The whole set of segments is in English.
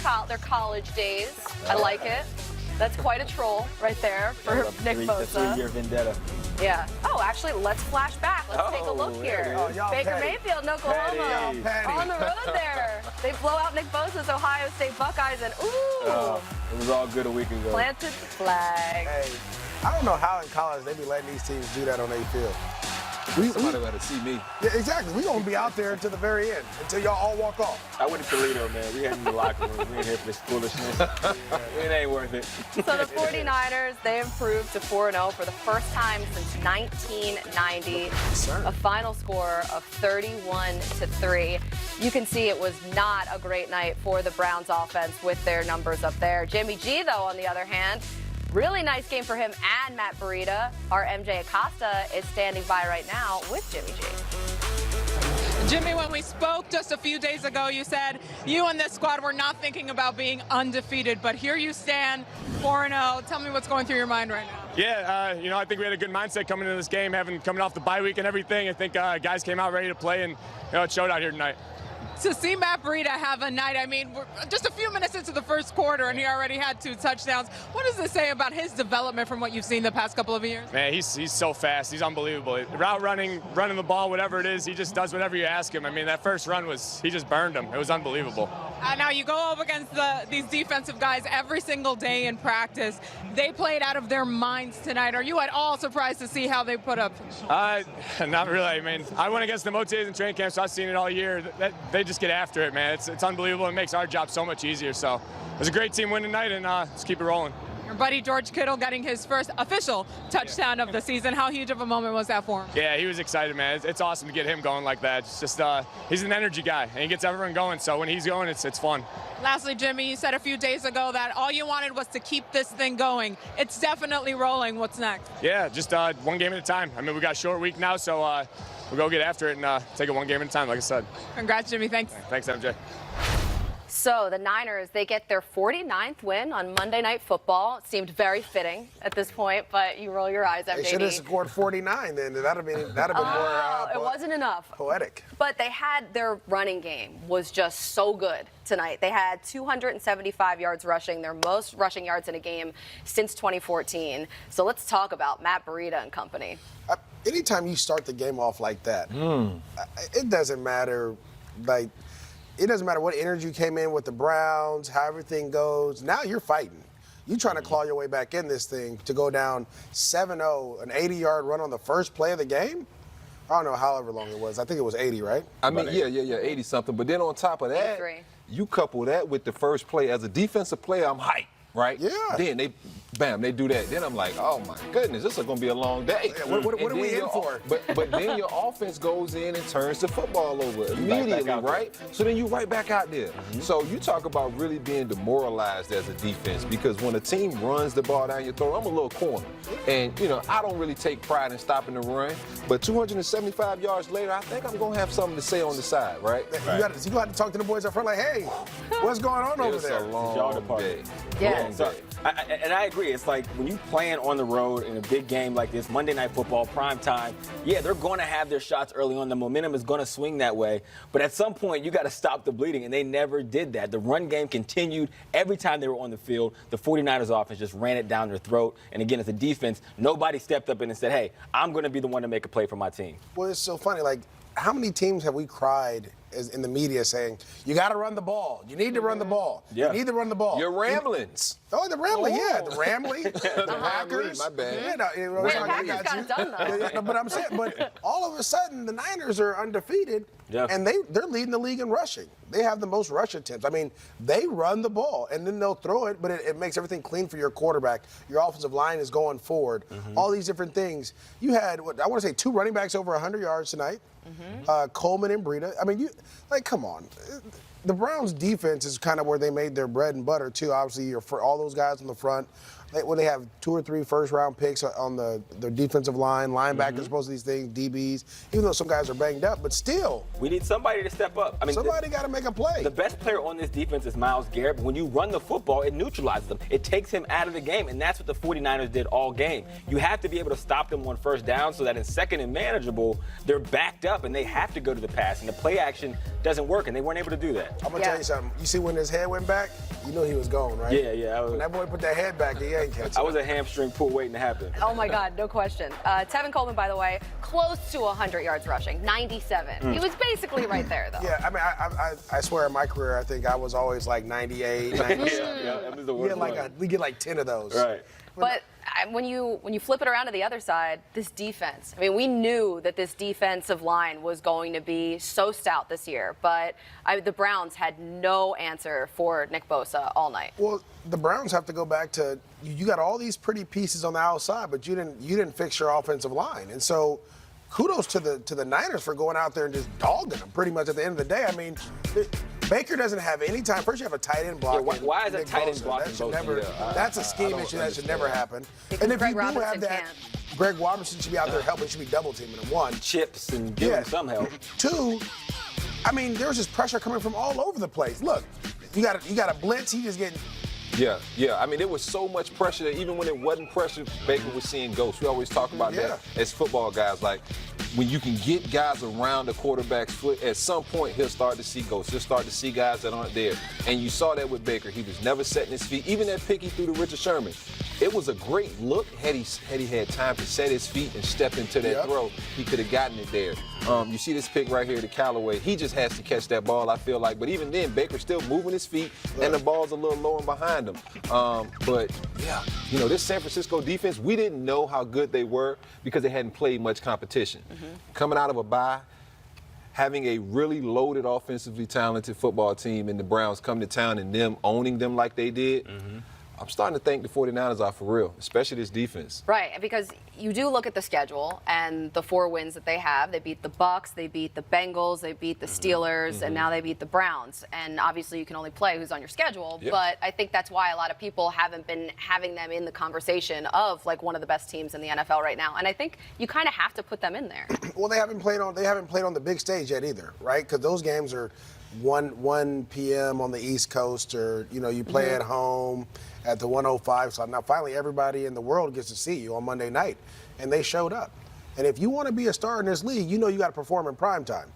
back to their college days. I like it. That's quite a troll right there for Nick Bosa. The 3-year vendetta. Yeah. Oh, actually, let's flash back. Let's take a look here. Oh, Baker petty. Mayfield in Oklahoma. Petty. On the road there. They blow out Nick Bosa's Ohio State Buckeyes, and It was all good a week ago. planted the flag. Hey, I don't know how in college they be letting these teams do that on their field. Somebody got to see me. Yeah, exactly. We're going to be out there until the very end, until y'all all walk off. I went to Toledo, man. We had in the locker room. We ain't here for this foolishness. It ain't worth it. So the 49ers, they improved to 4-0 for the first time since 1990. A final score of 31-3. You can see it was not a great night for the Browns offense with their numbers up there. Jimmy G, though, on the other hand, really nice game for him and Matt Breida. Our MJ Acosta is standing by right now with Jimmy G. Jimmy, when we spoke just a few days ago, you said you and this squad were not thinking about being undefeated, but here you stand, 4-0. Tell me what's going through your mind right now. Yeah, I think we had a good mindset coming into this game, coming off the bye week and everything. I think guys came out ready to play, and it showed out here tonight. To see Matt Breida have a night, I mean, we're just a few minutes into the first quarter, and he already had 2 touchdowns. What does this say about his development from what you've seen the past couple of years? Man, he's so fast. He's unbelievable. Route running the ball, whatever it is, he just does whatever you ask him. I mean, that first run he just burned him. It was unbelievable. Now you go up against these defensive guys every single day in practice. They played out of their minds tonight. Are you at all surprised to see how they put up? Not really. I mean, I went against them OTAs in training camp, so I've seen it all year. They just get after it, man. It's unbelievable. It makes our job so much easier. So it was a great team win tonight, and let's keep it rolling. Your buddy George Kittle getting his first official touchdown of the season. How huge of a moment was that for him? Yeah, he was excited, man. It's awesome to get him going like that. It's just he's an energy guy, and he gets everyone going. So when he's going, it's fun. Lastly, Jimmy, you said a few days ago that all you wanted was to keep this thing going. It's definitely rolling. What's next? Yeah, just one game at a time. I mean, we got a short week now, so we'll go get after it and take it one game at a time, like I said. Congrats, Jimmy. Thanks. Thanks, MJ. So the Niners, they get their 49th win on Monday Night Football. It seemed very fitting at this point, but you roll your eyes, MJD. They should have scored 49 then. That'd have been more it wasn't enough. poetic. But they had their running game was just so good tonight. They had 275 yards rushing, their most rushing yards in a game since 2014. So let's talk about Matt Breida and company. Anytime you start the game off like that, it doesn't matter, it doesn't matter what energy came in with the Browns, how everything goes. Now you're fighting. You're trying to claw your way back in this thing to go down 7-0, an 80-yard run on the first play of the game. I don't know however long it was. I think it was 80, right? I mean, yeah, 80-something. But then on top of that, 83. you couple that with the first play. As a defensive player, I'm hyped, right? Yeah. Then they do that. Then I'm like, oh, my goodness, this is going to be a long day. Yeah, what are we in for? But then your offense goes in and turns the football over immediately, right? So then you right back out there. So you talk about really being demoralized as a defense, because when a team runs the ball down your throat, I'm a little corner. And, I don't really take pride in stopping the run. But 275 yards later, I think I'm going to have something to say on the side, right? You got to talk to the boys up front like, hey, what's going on over there? It's a long day. Yeah. Long So, day. and I agree. It's like when you playing on the road in a big game like this, Monday Night Football, prime time, yeah, they're going to have their shots early on. The momentum is going to swing that way. But at some point, you got to stop the bleeding, and they never did that. The run game continued every time they were on the field. The 49ers offense just ran it down their throat. And again, as a defense, nobody stepped up and said, hey, I'm going to be the one to make a play for my team. Well, it's so funny. Like, how many teams have we cried in the media saying, you got to run the ball. You need to run the ball. Yeah. You need to run the ball. Your ramblings. Oh, the Rambling, yeah. The Rambling, the Packers. My bad. Yeah, The Packers got it done, though. Yeah, but I'm saying, but all of a sudden, the Niners are undefeated, and they're leading the league in rushing. They have the most rush attempts. I mean, they run the ball, and then they'll throw it, but it makes everything clean for your quarterback. Your offensive line is going forward. All these different things. You had, I want to say, 2 running backs over 100 yards tonight. Coleman and Breida. I mean, come on. The Browns' defense is kind of where they made their bread and butter, too. Obviously, for all those guys in the front, when they have 2 or 3 first-round picks on their defensive line, linebackers, supposed to these things, DBs, even though some guys are banged up, but still. We need somebody to step up. I mean, somebody got to make a play. The best player on this defense is Myles Garrett, but when you run the football, it neutralizes them. It takes him out of the game, and that's what the 49ers did all game. You have to be able to stop them on first down so that in second and manageable, they're backed up, and they have to go to the pass, and the play action doesn't work, and they weren't able to do that. I'm going to tell you something. You see when his head went back, you knew he was gone, right? Yeah. When that boy put that head back, he ain't catching. I was a hamstring pull waiting to happen. Oh, my God, no question. Tevin Coleman, by the way, close to 100 yards rushing, 97. He was basically right there, though. Yeah, I mean, I swear in my career, I think I was always like 98, 97. That was the worst We get like 10 of those. Right. But when you flip it around to the other side, this defense, I mean, we knew that this defensive line was going to be so stout this year, but the Browns had no answer for Nick Bosa all night. Well, the Browns have to go back to, you got all these pretty pieces on the outside, but you didn't fix your offensive line. And so kudos to the Niners for going out there and just dogging them pretty much at the end of the day. I mean, Baker doesn't have any time. First, you have a tight end block. Yeah, why is a tight end blocking Bosa? That's a scheme issue that should never happen. Because And if Greg you do have Robinson that, Greg Robinson should be out there helping. Should be double teaming him. 1. Chips and give him some help. 2, I mean, there was just pressure coming from all over the place. Look, you got a blitz. He just getting. Yeah. I mean, there was so much pressure that even when it wasn't pressure, Baker was seeing ghosts. We always talk about that as football guys. Like, when you can get guys around the quarterback's foot, at some point he'll start to see ghosts. He'll start to see guys that aren't there. And you saw that with Baker. He was never setting his feet. Even that pick he threw to Richard Sherman, it was a great look. Had he had time to set his feet and step into that throw, he could have gotten it there. You see this pick right here to Callaway. He just has to catch that ball, I feel like. But even then, Baker's still moving his feet, and the ball's a little low and behind him. But, yeah, this San Francisco defense, we didn't know how good they were because they hadn't played much competition. Coming out of a bye, having a really loaded, offensively talented football team and the Browns come to town and them owning them like they did, I'm starting to think the 49ers are for real, especially this defense. Right, because you do look at the schedule and the 4 wins that they have. They beat the Bucks, they beat the Bengals, they beat the Steelers, and now they beat the Browns. And obviously you can only play who's on your schedule, but I think that's why a lot of people haven't been having them in the conversation of like one of the best teams in the NFL right now. And I think you kind of have to put them in there. Well, they haven't played on the big stage yet either, right? Because those games are 1 p.m. on the East Coast, or you play at home at the 105. So now finally everybody in the world gets to see you on Monday night, and they showed up. And if you want to be a star in this league, you got to perform in prime time.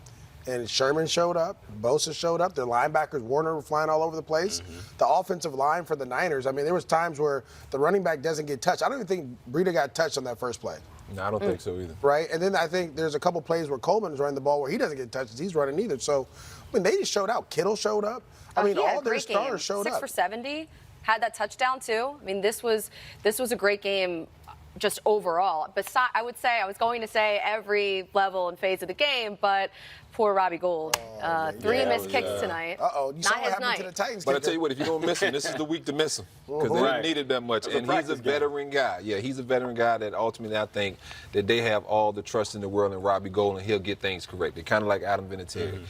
And Sherman showed up, Bosa showed up, their linebackers, Warner, were flying all over the place. The offensive line for the Niners, I mean, there was times where the running back doesn't get touched. I don't even think Breida got touched on that first play. No, I don't think so either. Right? And then I think there's a couple plays where Coleman's running the ball where he doesn't get touched, he's running either. So, I mean, they just showed out. Kittle showed up. I mean, all their stars showed up. 6 for 70, had that touchdown too. I mean, this was a great game just overall. Besides, I was going to say every level and phase of the game, but poor Robbie Gould. 3 missed kicks tonight. You saw what happened to the Titans. But I tell you what, if you don't miss him, this is the week to miss him because they didn't need it that much. And he's a veteran guy. Yeah, he's a veteran guy that ultimately I think that they have all the trust in the world in Robbie Gould, and he'll get things corrected. Kind of like Adam Vinatieri.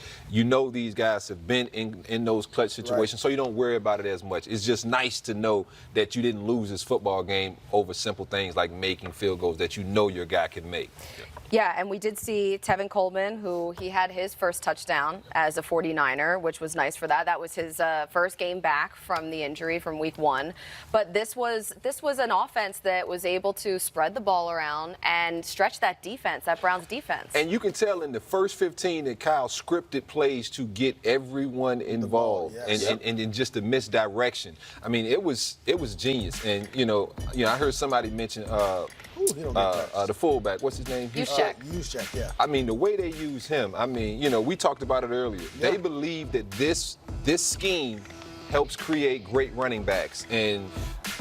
These guys have been in those clutch situations, so you don't worry about it as much. It's just nice to know that you didn't lose this football game over simple things like making field goals that your guy can make. Yeah, and we did see Tevin Coleman, who he had his first touchdown as a 49er, which was nice for that. That was his first game back from the injury from week 1. But this was an offense that was able to spread the ball around and stretch that defense, that Browns defense. And you can tell in the first 15 that Kyle scripted plays to get everyone involved and just the misdirection. I mean, it was genius. And, I heard somebody mention the fullback. What's his name? Juszczyk, yeah. I mean, the way they use him, I mean, we talked about it earlier. They believe that this scheme helps create great running backs. And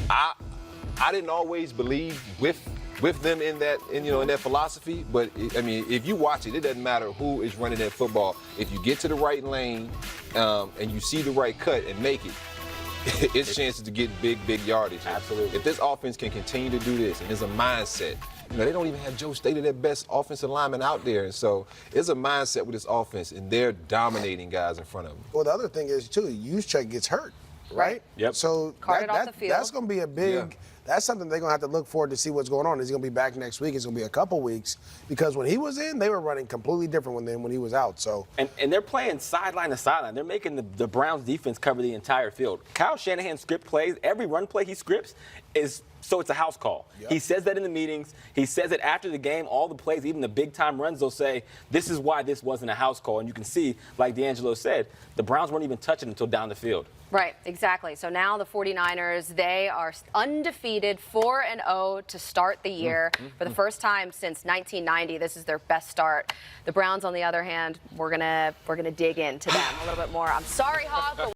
I didn't always believe with them in that philosophy, but if you watch it, it doesn't matter who is running that football. If you get to the right lane and you see the right cut and make it, it's chances to get big yardage. Absolutely. If this offense can continue to do this, and there's a mindset, they don't even have Joe Staley, their best offensive lineman out there, and so it's a mindset with this offense, and they're dominating guys in front of them. Well, the other thing is too, Juszczyk gets hurt. right? Yep. So Carted off the field. that's going to be a big. That's something they're going to have to look forward to see what's going on. Is he going to be back next week? It's going to be a couple weeks because when he was in, they were running completely different than when he was out. So and they're playing sideline to sideline. They're making the Browns defense cover the entire field. Kyle Shanahan script plays. Every run play he scripts is so it's a house call. Yep. He says that in the meetings. He says it after the game. All the plays, even the big time runs, they'll say this is why this wasn't a house call. And you can see, like D'Angelo said, the Browns weren't even touching until down the field. Right, exactly. So now the 49ers, they are undefeated, 4-0 to start the year. For the first time since 1990, this is their best start. The Browns, on the other hand, we're gonna dig into them a little bit more. I'm sorry, Hog, but